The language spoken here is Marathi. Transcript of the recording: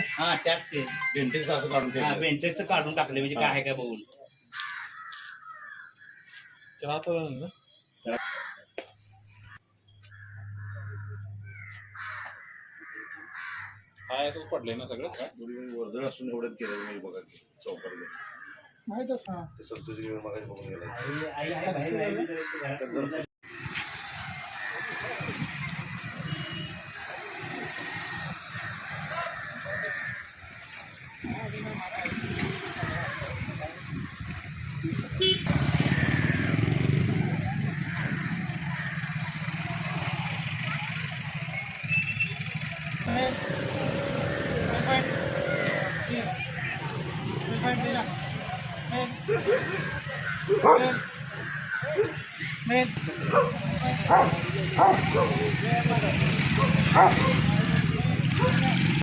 हा त्यात ते बेंटेक्स असं काढून हा ठेवलं. बेंटेक्सचं काढून टाकले म्हणजे काय आहे काय बघून. त्याला आता ना काय असंच पडलंय ना सगळं. वर्दळ असून एवढंच केलं मी बघा की चौकात गेलं माहितच ना ते संतोष घेऊन मगाशी बघून गेला. आई आहे बाहेर Smell.